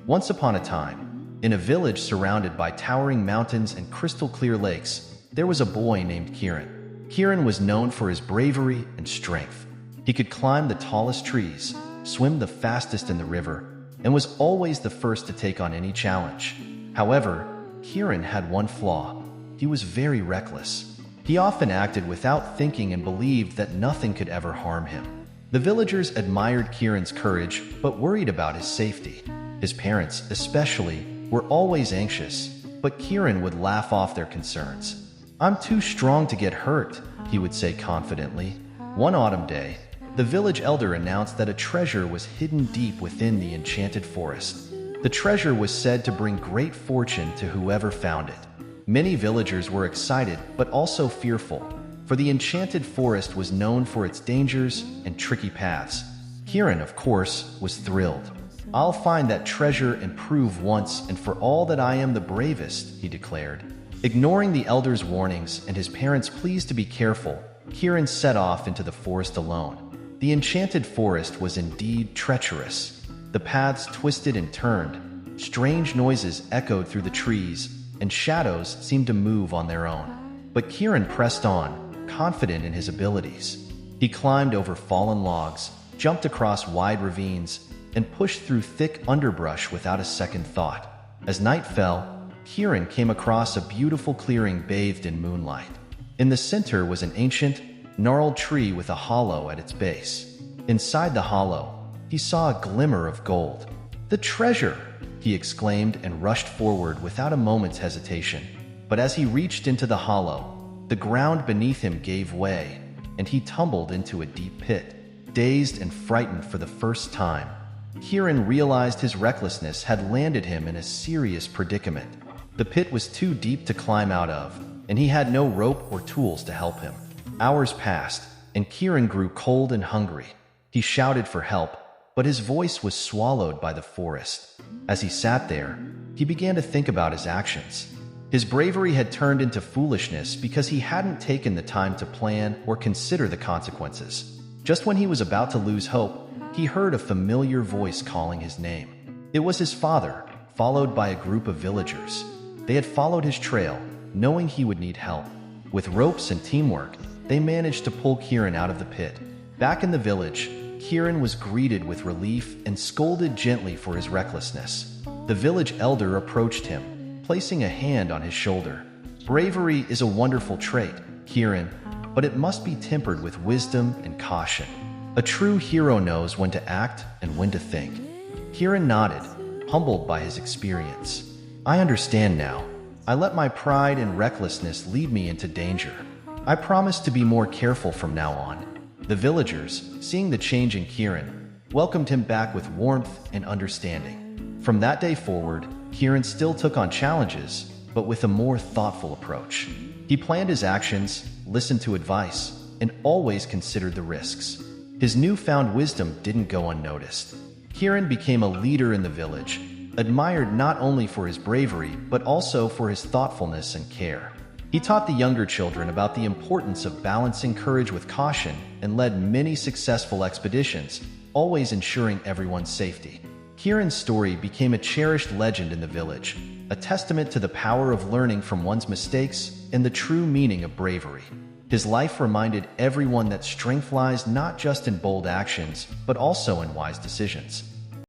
Once upon a time, in a village surrounded by towering mountains and crystal-clear lakes, there was a boy named Kieran. Kieran was known for his bravery and strength. He could climb the tallest trees, swim the fastest in the river, and was always the first to take on any challenge. However, Kieran had one flaw. He was very reckless. He often acted without thinking and believed that nothing could ever harm him. The villagers admired Kieran's courage, but worried about his safety. His parents, especially, were always anxious, but Kieran would laugh off their concerns. "I'm too strong to get hurt," he would say confidently. One autumn day, the village elder announced that a treasure was hidden deep within the enchanted forest. The treasure was said to bring great fortune to whoever found it. Many villagers were excited but also fearful, for the enchanted forest was known for its dangers and tricky paths. Kieran, of course, was thrilled. "I'll find that treasure and prove once and for all that I am the bravest," he declared. Ignoring the elder's warnings and his parents' pleas to be careful, Kieran set off into the forest alone. The enchanted forest was indeed treacherous. The paths twisted and turned, strange noises echoed through the trees, and shadows seemed to move on their own. But Kieran pressed on, confident in his abilities. He climbed over fallen logs, jumped across wide ravines, and pushed through thick underbrush without a second thought. As night fell, Kieran came across a beautiful clearing bathed in moonlight. In the center was an ancient, gnarled tree with a hollow at its base. Inside the hollow, he saw a glimmer of gold. "The treasure!" he exclaimed and rushed forward without a moment's hesitation. But as he reached into the hollow, the ground beneath him gave way, and he tumbled into a deep pit. Dazed and frightened for the first time, Kieran realized his recklessness had landed him in a serious predicament. The pit was too deep to climb out of, and he had no rope or tools to help him. Hours passed, and Kieran grew cold and hungry. He shouted for help, but his voice was swallowed by the forest. As he sat there, he began to think about his actions. His bravery had turned into foolishness because he hadn't taken the time to plan or consider the consequences. Just when he was about to lose hope, he heard a familiar voice calling his name. It was his father, followed by a group of villagers. They had followed his trail, knowing he would need help. With ropes and teamwork, they managed to pull Kieran out of the pit. Back in the village, Kieran was greeted with relief and scolded gently for his recklessness. The village elder approached him, placing a hand on his shoulder. "Bravery is a wonderful trait, Kieran, but it must be tempered with wisdom and caution. A true hero knows when to act and when to think." Kieran nodded, humbled by his experience. "I understand now. I let my pride and recklessness lead me into danger. I promise to be more careful from now on." The villagers, seeing the change in Kieran, welcomed him back with warmth and understanding. From that day forward, Kieran still took on challenges, but with a more thoughtful approach. He planned his actions, listened to advice, and always considered the risks. His newfound wisdom didn't go unnoticed. Kieran became a leader in the village, admired not only for his bravery, but also for his thoughtfulness and care. He taught the younger children about the importance of balancing courage with caution and led many successful expeditions, always ensuring everyone's safety. Kieran's story became a cherished legend in the village, a testament to the power of learning from one's mistakes and the true meaning of bravery. His life reminded everyone that strength lies not just in bold actions, but also in wise decisions.